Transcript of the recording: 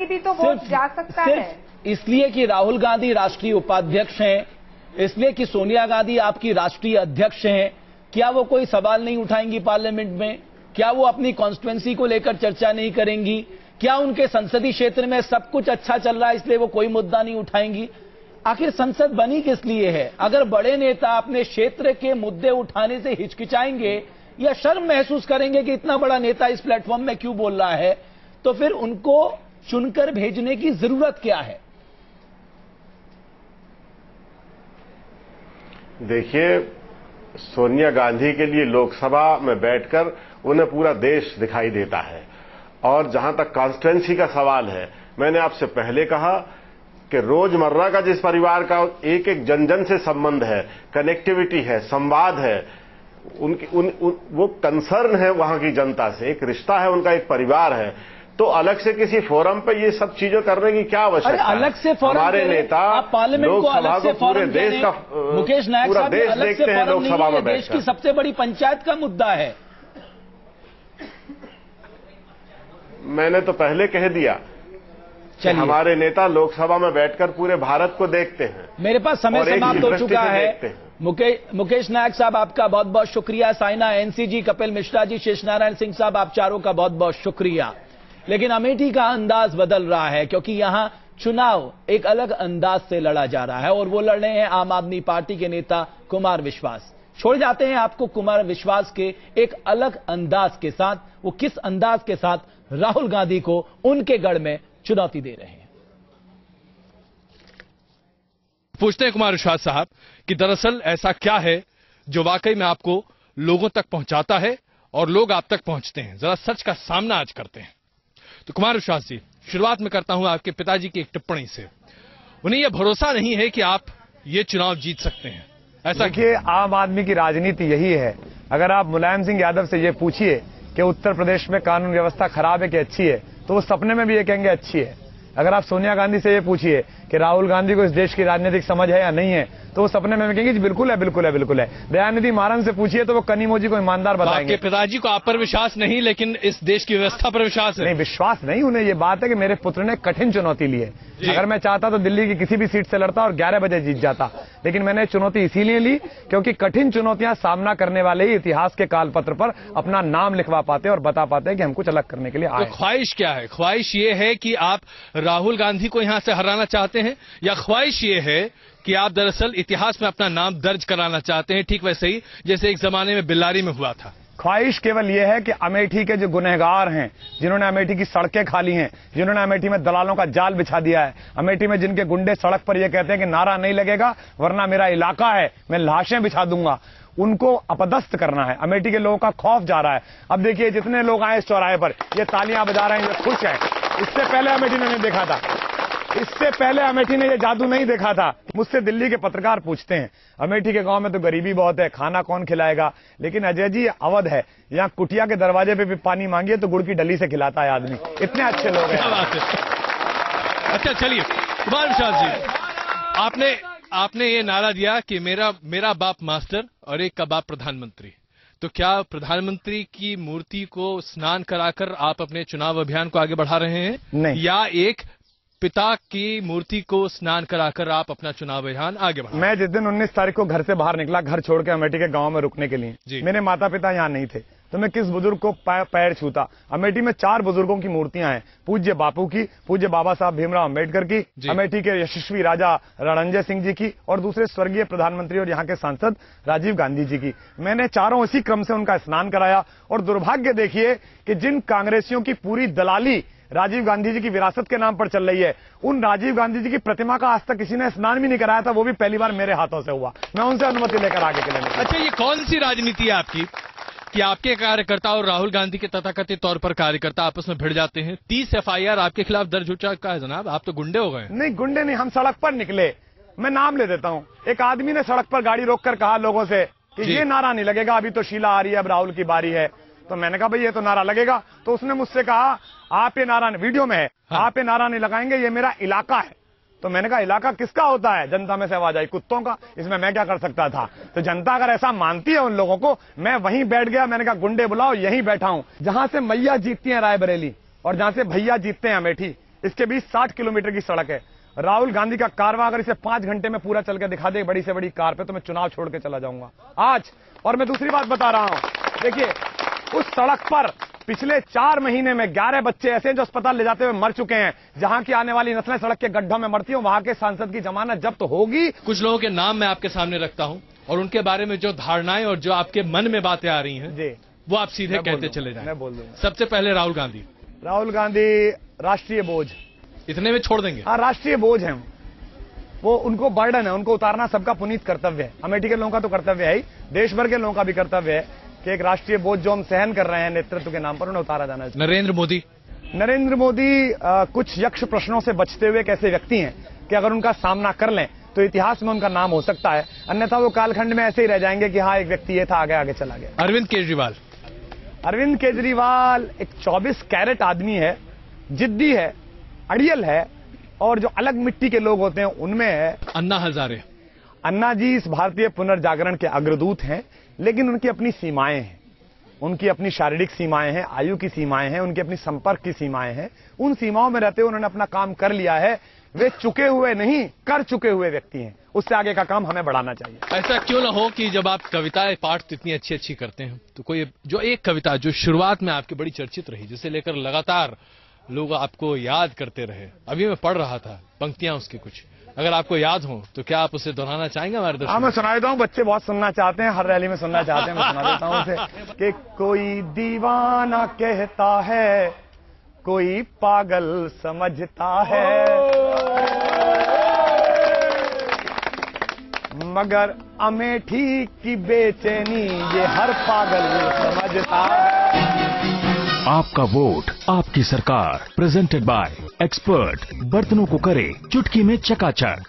भी तो वोट जा सकता है। इसलिए कि राहुल गांधी राष्ट्रीय उपाध्यक्ष हैं, इसलिए कि सोनिया गांधी आपकी राष्ट्रीय अध्यक्ष हैं, क्या वो कोई सवाल नहीं उठाएंगी पार्लियामेंट में? क्या वो अपनी कॉन्स्टिट्यूएंसी को लेकर चर्चा नहीं करेंगी? क्या उनके संसदीय क्षेत्र में सब कुछ अच्छा चल रहा है इसलिए वो कोई मुद्दा नहीं उठाएंगी? आखिर संसद बनी किस लिए है? अगर बड़े नेता अपने क्षेत्र के मुद्दे उठाने से हिचकिचाएंगे या शर्म महसूस करेंगे कि इतना बड़ा नेता इस प्लेटफॉर्म में क्यों बोल रहा है, तो फिर उनको चुनकर भेजने की जरूरत क्या है? देखिए, सोनिया गांधी के लिए लोकसभा में बैठकर उन्हें पूरा देश दिखाई देता है। और जहां तक कॉन्स्टिट्यूएंसी का सवाल है, मैंने आपसे पहले कहा कि रोजमर्रा का जिस परिवार का एक एक जन जन से संबंध है, कनेक्टिविटी है, संवाद है, वो कंसर्न है वहां की जनता से, एक रिश्ता है उनका, एक परिवार है, तो अलग से किसी फोरम पे ये सब चीजें करने की क्या आवश्यकता है? अलग से फोरम हमारे नेता लोकसभा को पूरे देश का मुकेश नायक पूरा साहब देश अलग देखते हैं लोकसभा में देश की सबसे बड़ी पंचायत का मुद्दा है। मैंने तो पहले कह दिया कि हमारे नेता लोकसभा में बैठकर पूरे भारत को देखते हैं। मेरे पास समय समाप्त हो चुका है। मुकेश नायक साहब आपका बहुत बहुत शुक्रिया, साइना एनसीजी, कपिल मिश्रा जी, शेष नारायण सिंह साहब, आप चारों का बहुत बहुत शुक्रिया। लेकिन अमेठी का अंदाज बदल रहा है क्योंकि यहां चुनाव एक अलग अंदाज से लड़ा जा रहा है और वो लड़ रहे हैं आम आदमी पार्टी के नेता कुमार विश्वास। छोड़ जाते हैं आपको कुमार विश्वास के एक अलग अंदाज के साथ, वो किस अंदाज के साथ राहुल गांधी को उनके गढ़ में चुनौती दे रहे हैं। पूछते हैं कुमार विश्वास साहब कि दरअसल ऐसा क्या है जो वाकई में आपको लोगों तक पहुंचाता है और लोग आप तक पहुंचते हैं? जरा सच का सामना आज करते हैं। तो कुमार विश्वास जी, शुरुआत में करता हूं आपके पिताजी की एक टिप्पणी से। उन्हें यह भरोसा नहीं है कि आप ये चुनाव जीत सकते हैं, ऐसा? देखिए, आम आदमी की राजनीति यही है। अगर आप मुलायम सिंह यादव से ये पूछिए कि उत्तर प्रदेश में कानून व्यवस्था खराब है कि अच्छी है, तो वो सपने में भी ये कहेंगे अच्छी है। अगर आप सोनिया गांधी से ये पूछिए कि राहुल गांधी को इस देश की राजनीतिक समझ है या नहीं है, तो वो सपने में कहेंगे बिल्कुल है, बिल्कुल है, बिल्कुल है। दयानिधि मारन से पूछिए तो वो कनीमोजी को ईमानदार बताएंगे। आपके पिताजी को आप पर विश्वास नहीं, लेकिन इस देश की व्यवस्था पर विश्वास है? नहीं, विश्वास नहीं, उन्हें ये बात है कि मेरे पुत्र ने कठिन चुनौती ली है। अगर मैं चाहता तो दिल्ली की किसी भी सीट से लड़ता और 11 बजे जीत जाता, लेकिन मैंने चुनौती इसीलिए ली क्योंकि कठिन चुनौतियां सामना करने वाले ही इतिहास के कालपत्र पर अपना नाम लिखवा पाते और बता पाते हैं कि हम कुछ अलग करने के लिए आए। तो ख्वाहिश क्या है? ख्वाहिश ये है कि आप राहुल गांधी को यहां से हराना चाहते हैं, या ख्वाहिश ये है कि आप दरअसल इतिहास में अपना नाम दर्ज कराना चाहते हैं, ठीक वैसे ही जैसे एक जमाने में बिल्लारी में हुआ था? ख्वाहिश केवल यह है कि अमेठी के जो गुनहगार हैं, जिन्होंने अमेठी की सड़कें खाली हैं, जिन्होंने अमेठी में दलालों का जाल बिछा दिया है, अमेठी में जिनके गुंडे सड़क पर यह कहते हैं कि नारा नहीं लगेगा वरना मेरा इलाका है, मैं लाशें बिछा दूंगा, उनको अपदस्थ करना है। अमेठी के लोगों का खौफ जा रहा है। अब देखिए, जितने लोग आए इस चौराहे पर, ये तालियां बजा रहे हैं, ये खुश हैं। इससे पहले अमेठी ने नहीं देखा था, इससे पहले अमेठी ने ये जादू नहीं देखा था। मुझसे दिल्ली के पत्रकार पूछते हैं, अमेठी के गांव में तो गरीबी बहुत है, खाना कौन खिलाएगा? लेकिन अजय जी, अवध है, यहाँ कुटिया के दरवाजे पे भी पानी मांगिए तो गुड़ की डली से खिलाता है आदमी। इतने अच्छे लोग हैं। अच्छा, चलिए कुमार विश्वास जी, आपने ये नारा दिया कि मेरा बाप मास्टर और एक का बाप प्रधानमंत्री। तो क्या प्रधानमंत्री की मूर्ति को स्नान कराकर आप अपने चुनाव अभियान को आगे बढ़ा रहे हैं? नहीं। या एक पिता की मूर्ति को स्नान कराकर आप अपना चुनाव अभियान आगे बढ़ा? मैं जिस दिन 19 तारीख को घर से बाहर निकला, घर छोड़ के अमेठी के गांव में रुकने के लिए, मेरे माता पिता यहाँ नहीं थे, तो मैं किस बुजुर्ग को पैर छूता? अमेठी में 4 बुजुर्गों की मूर्तियां हैं, पूज्य बापू की, पूज्य बाबा साहब भीमराव अम्बेडकर की, अमेठी के यशस्वी राजा रणंजय सिंह जी की और दूसरे स्वर्गीय प्रधानमंत्री और यहाँ के सांसद राजीव गांधी जी की। मैंने चारों इसी क्रम से उनका स्नान कराया। और दुर्भाग्य देखिए कि जिन कांग्रेसियों की पूरी दलाली राजीव गांधी जी की विरासत के नाम पर चल रही है, उन राजीव गांधी जी की प्रतिमा का आज तक किसी ने स्नान भी नहीं कराया था, वो भी पहली बार मेरे हाथों से हुआ। मैं उनसे अनुमति लेकर आगे के लिए। अच्छा, ये कौन सी राजनीति है आपकी कि आपके कार्यकर्ता और राहुल गांधी के तथाकथित तौर पर कार्यकर्ता आपस में भिड़ जाते हैं? 30 FIR आपके खिलाफ दर्ज हो चुका है जनाब, आप तो गुंडे हो गए। नहीं, गुंडे नहीं, हम सड़क पर निकले। मैं नाम ले देता हूँ। एक आदमी ने सड़क पर गाड़ी रोककर कहा लोगों से कि ये नारा नहीं लगेगा, अभी तो शीला आ रही है, अब राहुल की बारी है। तो मैंने कहा भाई ये तो नारा लगेगा। तो उसने मुझसे कहा आप ये नारा, वीडियो में है, आप ये नारा नहीं लगाएंगे, ये मेरा इलाका है। तो मैंने कहा इलाका किसका होता है? जनता में से आवाज आई, कुत्तों का। इसमें मैं क्या कर सकता था? तो जनता अगर ऐसा मानती है उन लोगों को, मैं वहीं बैठ गया। मैंने कहा गुंडे बुलाओ, यहीं बैठा हूं जहां से मैया जीतती है रायबरेली और जहां से भैया जीतते हैं अमेठी। इसके बीच 60 किलोमीटर की सड़क है। राहुल गांधी का कारवां अगर इसे 5 घंटे में पूरा चल के दिखा दे बड़ी से बड़ी कार पे, तो मैं चुनाव छोड़ के चला जाऊंगा आज। और मैं दूसरी बात बता रहा हूं, देखिए उस सड़क पर पिछले 4 महीने में 11 बच्चे ऐसे हैं जो अस्पताल ले जाते हुए मर चुके हैं। जहां की आने वाली नस्लें सड़क के गड्ढों में मरती हैं, वहां के सांसद की जमानत जब्त होगी। कुछ लोगों के नाम मैं आपके सामने रखता हूं और उनके बारे में जो धारणाएं और जो आपके मन में बातें आ रही हैं जी, वो आप सीधे कहते चले जाएं। मैं बोल दूंगा। सबसे पहले राहुल गांधी। राहुल गांधी राष्ट्रीय बोझ, इतने में छोड़ देंगे? हाँ, राष्ट्रीय बोझ है वो, उनको बर्डन है, उनको उतारना सबका पुनीत कर्तव्य है। अमेठी के लोगों का तो कर्तव्य है ही, देश भर के लोगों का भी कर्तव्य है कि एक राष्ट्रीय बोझ जो हम सहन कर रहे हैं नेतृत्व के नाम पर, उन्हें उतारा जाना चाहिए। नरेंद्र मोदी कुछ यक्ष प्रश्नों से बचते हुए एक ऐसे व्यक्ति हैं कि अगर उनका सामना कर लें तो इतिहास में उनका नाम हो सकता है, अन्यथा वो कालखंड में ऐसे ही रह जाएंगे कि हाँ एक व्यक्ति ये था, आगे आगे चला गया। अरविंद केजरीवाल एक 24 कैरेट आदमी है, जिद्दी है, अड़ियल है, और जो अलग मिट्टी के लोग होते हैं उनमें है। अन्ना जी इस भारतीय पुनर्जागरण के अग्रदूत हैं, लेकिन उनकी अपनी सीमाएं हैं, उनकी अपनी शारीरिक सीमाएं हैं, आयु की सीमाएं हैं, उनकी अपनी संपर्क की सीमाएं हैं। उन सीमाओं में रहते हुए उन्होंने अपना काम कर लिया है। वे चुके हुए नहीं, कर चुके हुए व्यक्ति हैं। उससे आगे का काम हमें बढ़ाना चाहिए। ऐसा क्यों ना हो कि जब आप कविताएं पाठ इतनी अच्छी अच्छी करते हैं तो कोई जो एक कविता जो शुरुआत में आपकी बड़ी चर्चित रही, जिसे लेकर लगातार लोग आपको याद करते रहे, अभी मैं पढ़ रहा था पंक्तियां उसकी, कुछ अगर आपको याद हो तो क्या आप उसे दोहराना चाहेंगे हमारे दर्शकों? हाँ, मैं सुना देता हूँ, बच्चे बहुत सुनना चाहते हैं, हर रैली में सुनना चाहते हैं, मैं सुना देता हूँ उसे कि कोई दीवाना कहता है, कोई पागल समझता है, मगर अमेठी की बेचैनी ये हर पागल समझता है। आपका वोट आपकी सरकार, प्रेजेंटेड बाय एक्सपर्ट, बर्तनों को करे चुटकी में चकाचक।